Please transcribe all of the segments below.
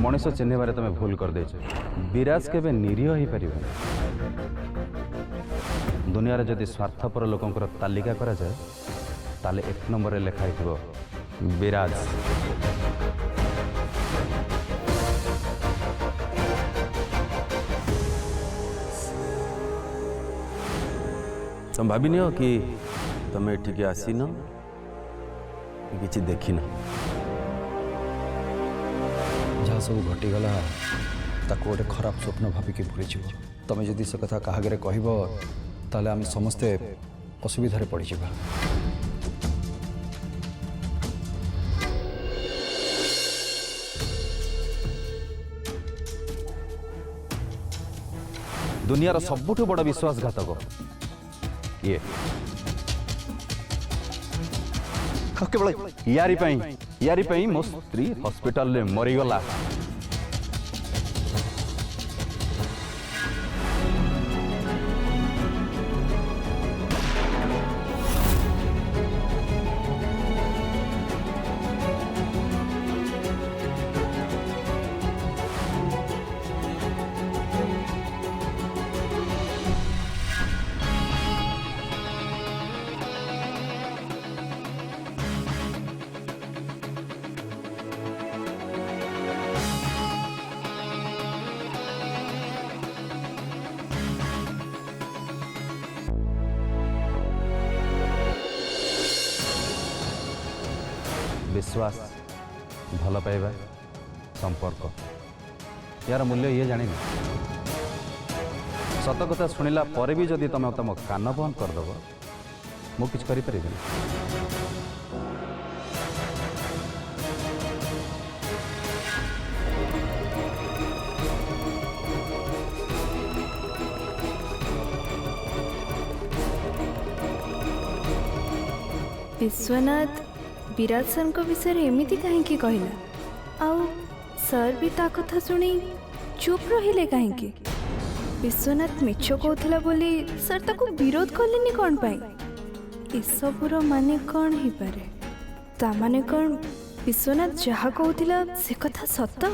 मनीष चिन्हबार तुम भूल कर दे। विराज केबे निरीह हो पार दुनिया जदि स्वार्थपर लोकंर तालिका करा जाए ताले 1 नंबर लिखाई थो विराज। तुम भाविन कि तुम एठिक आसीन कि देखिन जहाँ सब घटीगला ताको गोटे खराब स्वप्न भाविकी भूली तुम जदि से कथा क्या कह ताले आम समस्ते असुविधार पड़ जा। दुनियार सबुठ बड़ विश्वासघातक ये यारी मो स्त्री हॉस्पिटल रे मरीगला। विश्वास भल पाइबा संपर्क यार मूल्य ये जानी सत कथा शुणिला पर भी जदि तुम तुम कान बंद करदेव मु किछ करि परिबे। विश्वनाथ विराज सर को विषय एमती कहीं कहला आउ सर भी ता कथा शुणी चुप रहिले कहीं। विश्वनाथ मिछ कहला बोली सर ताको विरोध कलेनी कौन पाई इसबुर माने कौन ही पारे ता माने कौन विश्वनाथ जहा कहला से कथा सत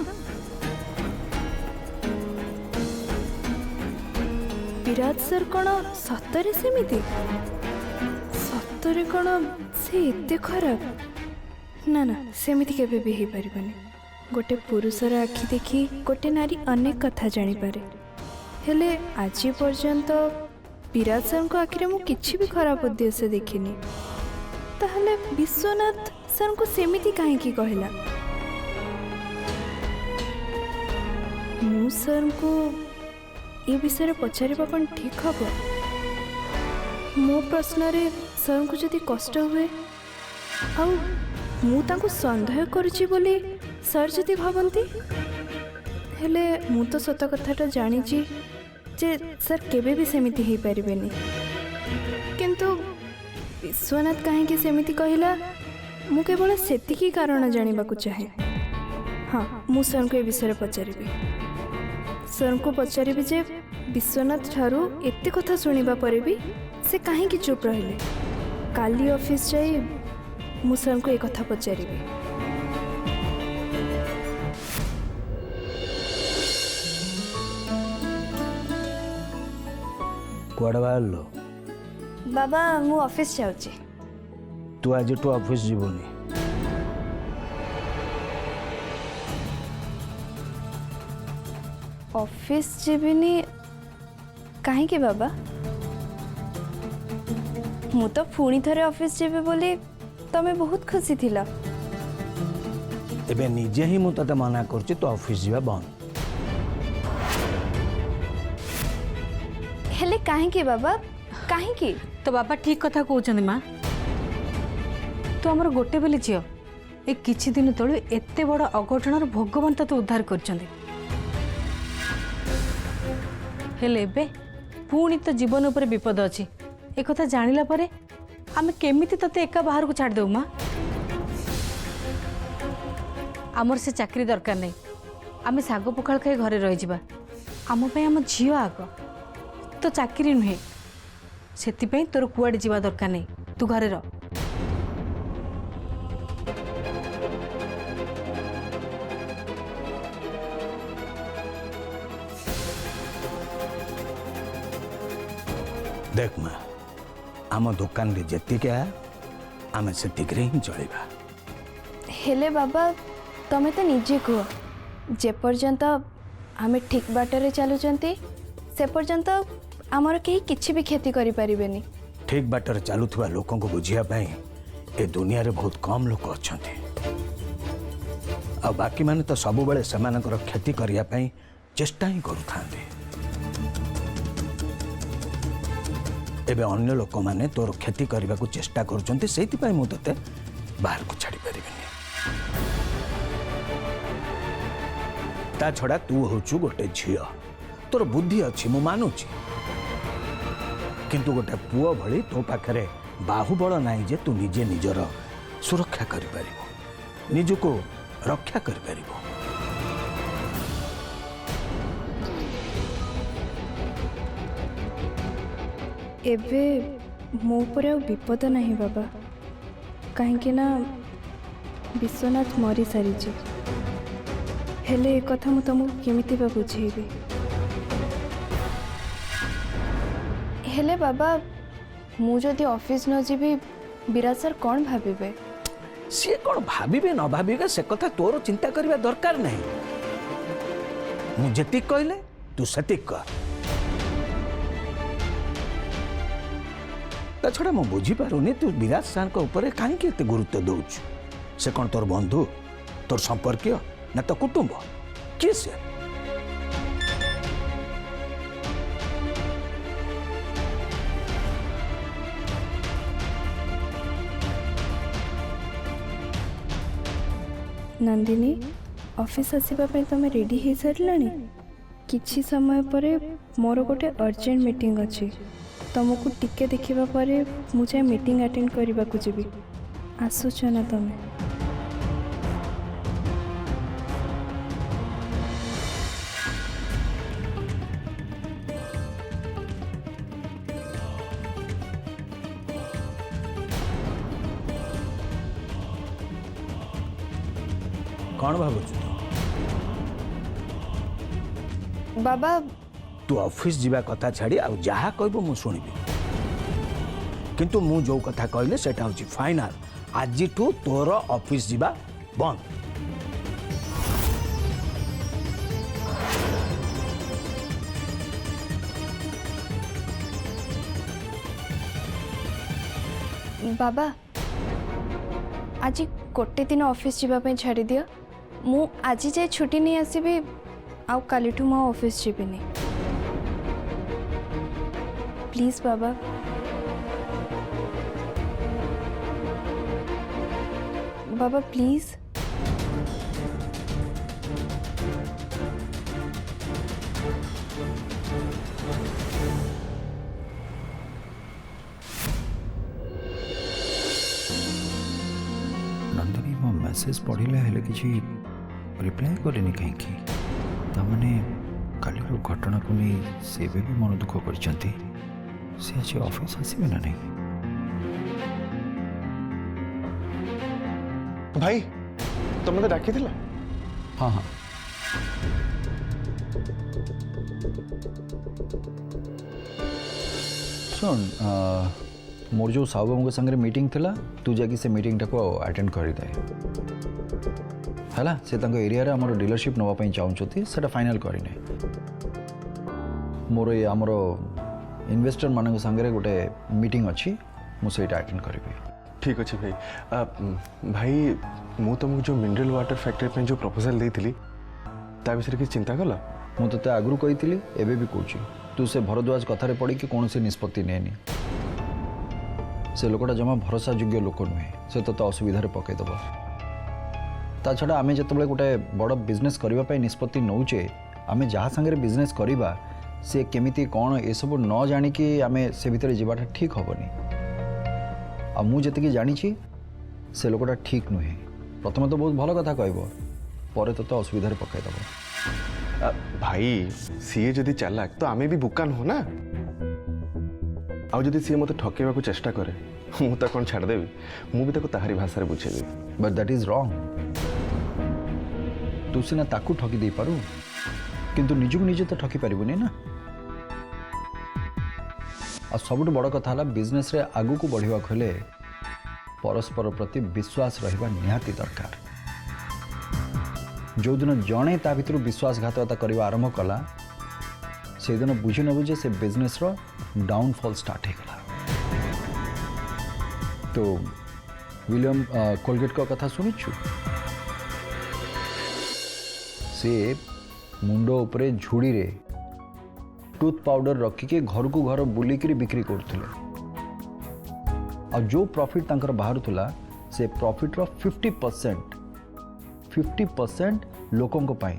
विराज सर कौन सतरे सेमिति सतरे कौन से एते खराब ना ना सेमिति केबे भी हो पारिबनी। गोटे पुरुषर आखि देखी गोटे नारी अनेक कथा जानी पारे हेले आज पर्यंत विराज सर को आखिरे मु किछि भी खराब उद्देश्य देखिनी ताहले विश्वनाथ सर को सेमिति काहे की कहला मु सर को ये विषय पचारिबा पण ठीक हबो। मो प्रश्न रे सर को जदि कष्ट हुए आउ मु तांको संदेह करुची बोली सर जदि भावंती हेले मु तो सत कथाटा जानी जे सर केबे भी सेमिति ही परिबेनी किंतु विश्वनाथ कहीं सेमिति कहला मु केवल सेतिकी कारण जानिबा को चाहे। हाँ मु सर को ए विषय पचारिबी सर को पचारिबी जे विश्वनाथ ठारू एते कथा सुनिबा परे भी से कहीं चुप रहिले काली ऑफिस जाई मु सर को एक कथा पचारि कुआडे बाहर बाबा मु ऑफिस जाउची। तू आज तू ऑफिस जीवनी ऑफिस जीविनी कहीं के बाबा मु तो पुणी थरे ऑफिस जेबे बोली तमें बहुत खुशी थिला एबे निजे ही मु तते मना करछि तो ऑफिस जीवा बंद हेले काहे के बाबा काहे की तो बाबा ठीक कथा कहउछन मां तो हमर गोटे बेली झियो ए किछि दिन तळु एते बड़ अघटनर भगवान तते उद्धार करछन्ती हेले एबे पुणी तो जीवन ऊपर विपद अछि ए कथा जानिला परे आमे केमिति तते एका बाहर को छाड़ देउ मां आमर से चाकरी दरकार नहीं आमे सागो पखाल खाई घरे रही जिबा आम पे आम झियो आग तो चाकरी नुहे सेतिपई तोर कुआडे जीवा दरकार नहीं तू घरे रह देख माँ आम दुकान रे जेतिका आम से ही चलवा हेले बाबा तमे तो निजे कह जे पर्यंत आमे ठीक बाटरे चलुचंती से पर्यंत आमर केही किछि भी क्षति करि परिबेनी। ठीक बाटर चलुवा लोक बुझापी ए दुनिया रे बहुत कम लोक अच्छा आ बाकी माने तो सब बेले से क्षति करने चेष्टा ही करुथांते। एबे अन्य लोक माने तोर क्षति करने को चेष्टा करुचंती सेति मु तते बाहर को छाड़ी परिबेनी। ता छड़ा तू होचु गोटे झियो तोर बुद्धि अच्छी मु मानुची किंतु गोटे पुओ भली तो पाखरे बाहुबल नहीं जे तू निजे निजर सुरक्षा करि परिबो निजको रक्षा करि परिबो। एबे मो पर आ विपद नहीं बाबा कहीं ना विश्वनाथ मरी सारी हेले एक कथा मु तुमको केमिति बा बुझेबी। हेले बाबा मु जदि ऑफिस न जीवी विराट सर कौन भाविबे? सी कौन भाविबे न भाविबे से कथा तोर चिंता करबा दरकार नहीं। मु जति कहले तू सति कर। ता छड़ा मु बुझी पारुनी तू विराट सर को ऊपर काहे के एते गुरुत्व दउछु? से कौन तोर बंधु तोर संपर्कीय ना तो कुटुंब किए से? नंदिनी ऑफिस आसीबा पे तमे रेडी हे सरलानी? किछि समय परे मोर गोटे अर्जेंट मीटिंग अछि तुमको टिके देखिबा परे मुझे मीटिंग अटेंड करबा को जेबी आसुछ ना तमे? कौन भावुछु बाबा? तू ऑफिस जीवा कथा छाड़ी आ जहा कहबो मु सुनिबी किंतु मु जो कथा कहले सेटा होची फाइनल। आज ठू तोर ऑफिस जीवा बंद। बाबा आज गोटे दिन ऑफिस जीवाई छाड़ी दियो मु आज जाए छुट्टी नहीं आसबि आउ कालीठू मो ऑफिस जीविनी प्लीज बाबा। बाबा प्लीज। नंदिनी मो मेसेज पढ़िले हेले किछि रिप्लाई करेनि कहीं ताने कालीर घटना को नहीं से भी मन दुख करछंती से आज ऑफिस आसीबे ना नहीं? भाई तुम मते डाकी थिला? हाँ हाँ सुन मोर जो साहब संगे मीटिंग थिला तू जाकि से मीटिंग टाको अटेंड करि दे हला से तांको एरिया रे हमर डीलरशिप नवा पई चाहउछथि सेटा फाइनल करिने मोर ये हमर इन्वेस्टर मानक संगे गोटे मीटिंग अछि मु सेटा अटेंड करिबे। ठीक अच्छे भाई भाई मु तुमको जो मिनरल वाटर फैक्ट्री पे जो प्रपोजल देइथिली ता विषय की चिंता कला? मु तते आगु कहिथिली एबे भी कहूची तू से भरद्वाज कथा रे पड़ी कि कौन से निष्पत्ति नेनी से लोकटा जमा भरोसा योग्य लोक नुहे से तो असुविधा पकई देव। ता छड़ा आमे जतबले गोटे बड़ बिजनेस करबा पई निष्पत्ति नौचे आमे जहा संगे बिजनेस करबा से केमिति कौन ए सब न जानी कि आमे से भीतर जीवाटा ठीक हबनी। आ मु जतिकी जानी से लोकटा ठीक नुहे प्रथम तो बहुत भल कथा कहब पर तो असुविधा पकई देव। भाई सीए जदि चालाक तो आमे भी बुकान हो ना आउ जदि सीए मते ठकेबा को चेष्टा करे मु ता कोन छाड़ देबी मु भी ताको ताहारी भाषा रे बुझेबी। But that is wrong. तू सीना ताकू ठकी दे पारू किंतु निजको निजे तो ठकी पारिबुनी ना। और सबुठ बड़ कथा है बिजनेस रे आगू को बढ़ा हेले परस्पर प्रति विश्वास रहिबा निहाती दरकार। जो दिन जड़े ता भीतर विश्वासघातकता करने आरंभ कला से दिन बुझी नबु जे से बिजनेस रो डाउनफॉल स्टार्ट होगला। तो विलियम कोलगेट का कथा शुणुछु से मुंडो उपरे झुड़ी रे टूथ पाउडर रखिके घर को घर बुलिकी बिक्री करथिले और जो प्रॉफिट तांकर बाहर थुला से प्रॉफिट रो 50% लोकों को पाई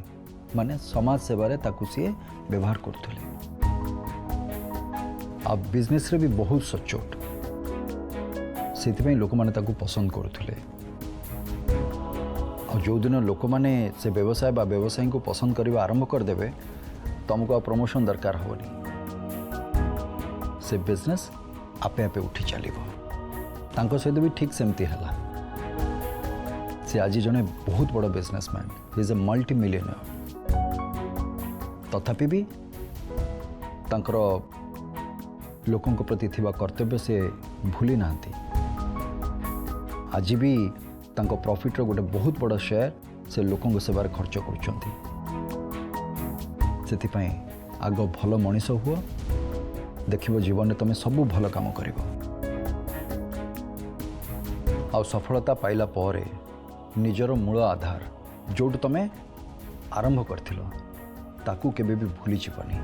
माने समाज सेवा रे ताकु सी व्यवहार करथिले। अब बिजनेस रे भी बहुत सचोट से लोक मैंने ताकू पसंद करुले और जो दिन लोक मैंने से व्यवसाय बा व्यवसायी को पसंद करने आरंभ करदे तुमको आ प्रमोशन दरकार होनी से बिजनेस आपे आपे उठी चलो तांको सहित भी ठीक सेमती है से आज जने बहुत बड़ businessman is a multi millionaire तथापि भी तांकर लोकों प्रति थिबा कर्तव्य से भूली नांती। आज भी तांको प्रॉफिट रो गोटे बहुत बड़ा शेयर से लोकों सेवार खर्च करुछंती। सेथिपाई आग भल मनीष हुआ देखिबो जीवन में तुम सब भल काम करिवो आ सफलता पाइला परे निजर मूल आधार जोट तुम आरंभ करथिलो ताकू केबे भी भूली जीवनी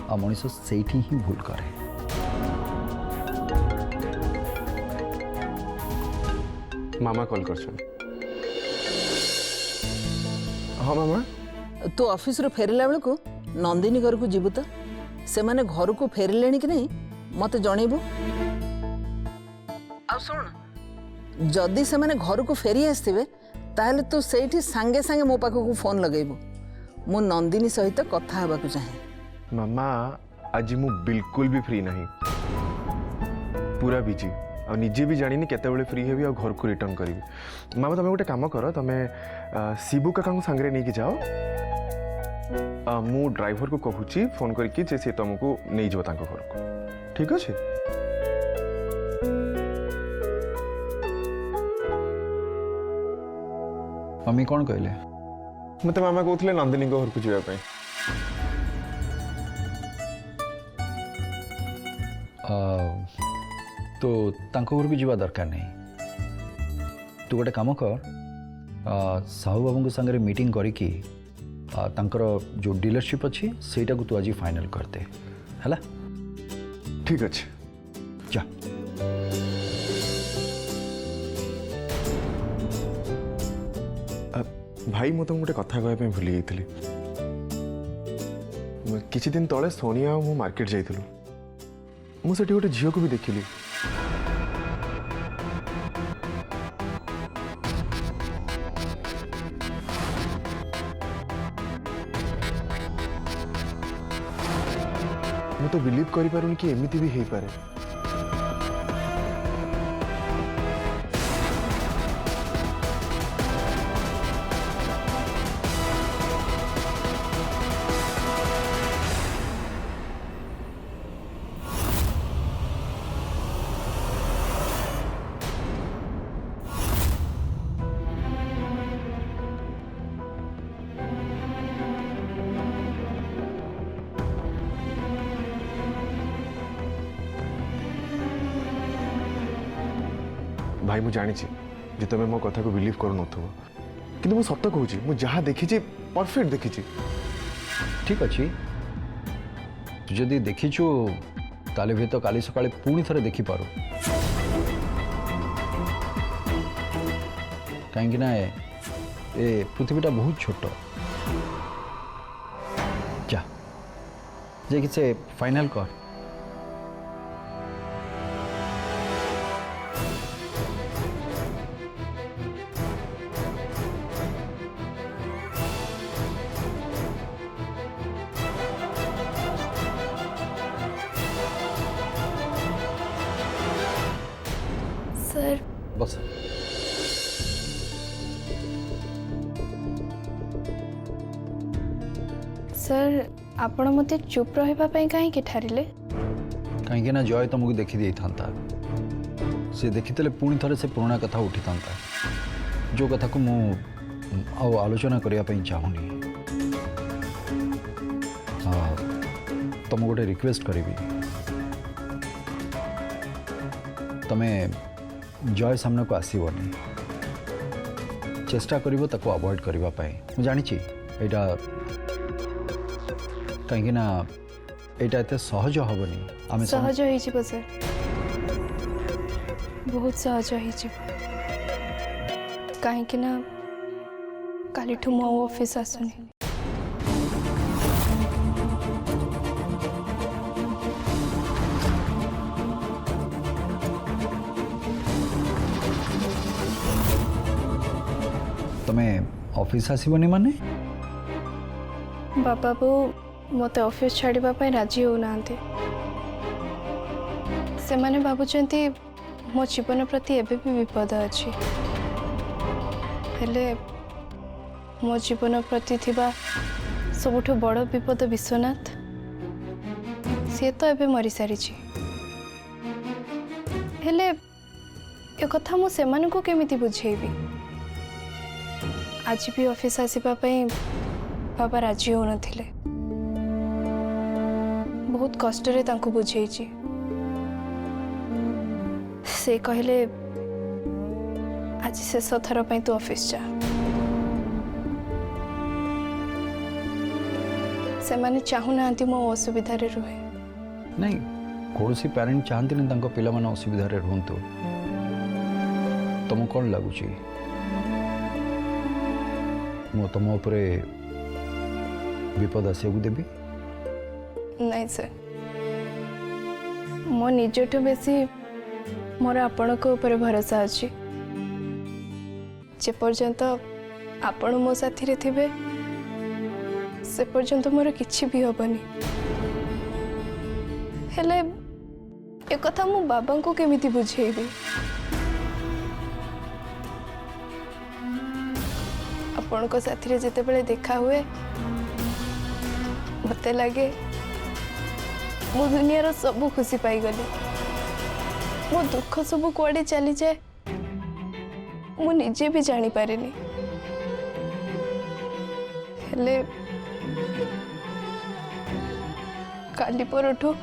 आ मनीष सेठी ही भूल करे। मामा कॉल कर। हाँ मामा तू ऑफिस रो फेरला बेल को नंदिनी घर को जीवु तो से माने घर को फेरले कि नहीं मत जनइबू। आ सुन जदि से माने घर को फेरी आसथिबे ताहले तू सेठी संगे संगे मो पाखो को फोन लगेबू मु नंदिनी सहित कथा हेबा को चाहे। मामा आज मु बिल्कुल भी फ्री नहीं पूरा बिजी और निजे भी जानी केते फ्री हेबी और घर को रिटर्न करी। मामा तुम गोटे काम कर तुम शिबू काका को सांगरे नहीं जाओ मु ड्राइवर को कहूची फोन करके जे से तुमको नहीं जाओ तांको घर को ठीक अच्छे। मम्मी कौन कहले मत मामा कहते नंदिनी घर को जावाई तो तांको घर भी जीवा दरकार नहीं। तू गोटे काम कर साहू बाबू के संगे मीटिंग करिकी तांकर जो डीलरशिप अच्छी सेटा को तू आज फाइनल करते है ठीक अच्छे जा। भाई मु तुम गोटे कथा कहवाई भूली जाइली किछि दिन तले सोनिया मु मार्केट जाइलु मु सेठी गोटे झील को भी देखिली मु तो बिलीव करि पारुनी कि एमिति भी हेई पारे। भाई मु जानी जे तुम मो कथा को बिलीव करू नथबो किंतु मु सत्य कहूची मु जहाँ देखी परफेक्ट देखी। ठीक अच्छी तू जदि देखीचु ताले भी तो काली सकाळे पुणी थरे देखी पारो कहीं ना ए पृथ्वीटा बहुत छोट जा जे कि से फाइनल कर। सर बस सर आपण मते चुप रहिबा पई काहे के ठारिले कहीं ना जय तुमको देखी दे था सी देखी पुणी थे से पुराणा कथा उठी था जो कथा को मु आलोचना करने चाहूनी तुम गोटे रिक्वेस्ट करी तमें जय सामने को आसबनी चेष्टा करिवो ताको अवॉइड करबा पई मु जानि छी एटा कहीं ना एटा एते सहज हबनी आमे सहज हो सर बहुत सहज हो कहीं ना काली मो ऑफिस आसुनी तमें ऑफिस आसबनी माने बाबा बो मत ऑफिस छाड़ापी राजी होना से माने भावुंट मो जीवन प्रति एबे भी विपद अच्छी हेले मो जीवन प्रति थिबा सबुठु बड़ विपद विश्वनाथ सी तो एबे मरी सारी हेले ए कथा मु सेमानकु केमिति बुझेबी आज भी ऑफिस आसवा बाबा राजी हो नथिले बहुत कष्ट रे तांको बुझे से कहले आज शेष थर तू ऑफिस जा से माने चाहू ना मो असुविधा रे रुहे नहीं कौन सी पेरेंट चाहती नहीं पिला माने असुविधा रे रुहंतु तुम कौन लगुच मु तुम उपरे विपद आसिया देवी नहीं सर मो निजठू बेसी मोर आपण को ऊपर भरोसा अच्छी जे पर्यंत आपण मो साथी रे थिबे से पर्यंत मोर किछि भी होबनी हेले ए कथा मु बाबा को केमिति बुझेबी आपण को साथी रे जेते बेले देखा हुए मते लगे मो दुनिया रो सब खुशी पाई गली मो दुख सब कुआडे चली जाए मु निजे भी जानी पारेनी हेले काली परठू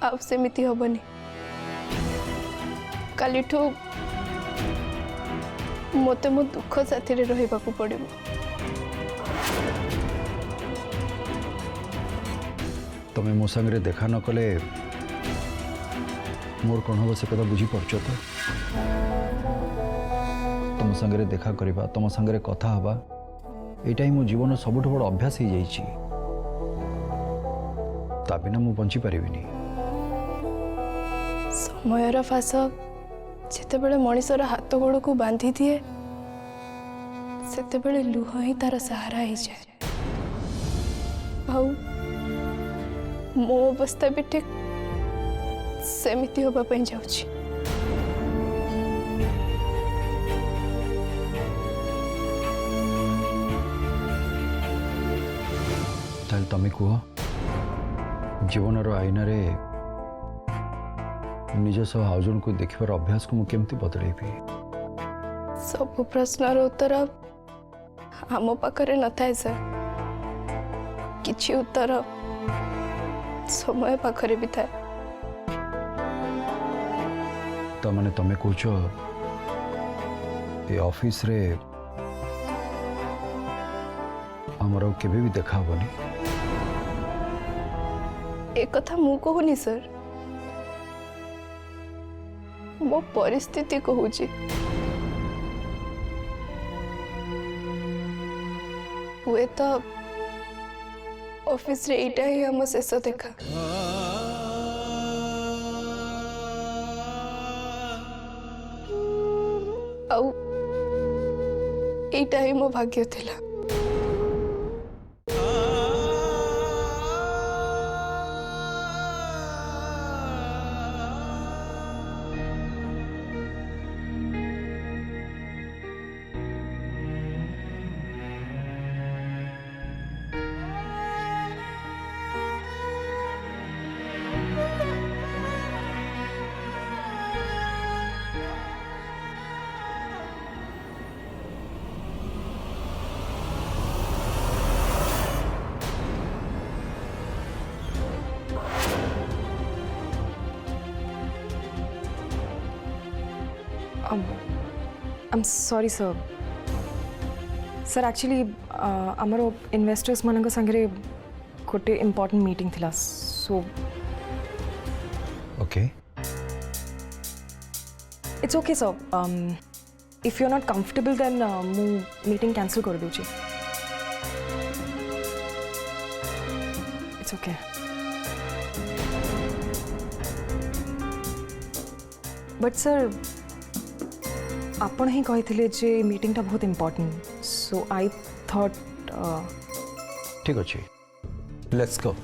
अब सेमिति हबनी कालीठू मते मो दुख साथी रे रहिबा को पड़िबो तमें मो संगे देखा न कले मोर कौन हम से कदा बुझी पार्छ तो तुम संगे देखा करवा तुम संगे कथा हवा एटा ही मो जीवन सबुठ बड़ अभ्यास हो जाइछि ता बिना मु बंची परिबिनी समयर फास जेते बेले मनीषर हाथ गोड़ को बांधी दिए सेते बेले लुह ही तार सहारा ही जाए आउ मो अवस्था भी ठीक सेमिति होबा पई जाउछि ताल तमे कह जीवन आईन रे निज सह आउ जन को देखिबार अभ्यास को केमती बदलेबी सब प्रश्नर उत्तर आम पाखरे न थाए सर किछि उत्तर समय पाखरे भी थाए तो माने तमे कहछ ए ऑफिस रे हमर केबे भी देखा होनी एक कथा मु कहूनी सर मो परिस्थिति कहूची हुए तो ऑफिस रे एटा ही हम शेष देखा आउ एटा ही मो भाग्य थिला I'm sorry, sir. Sir, actually, आमर इन्वेस्टर्स मानक संगे गोटे इम्पोर्टेंट मीटिंग थिला, so okay it's okay, sir. If you're not comfortable, then मु मीटिंग कैंसिल कर दूची. It's okay. But sir, आपण ही कही जे मीटिंगटा बहुत इम्पोर्टेंट, सो आई थॉट ठीक अच्छे लेट्स गो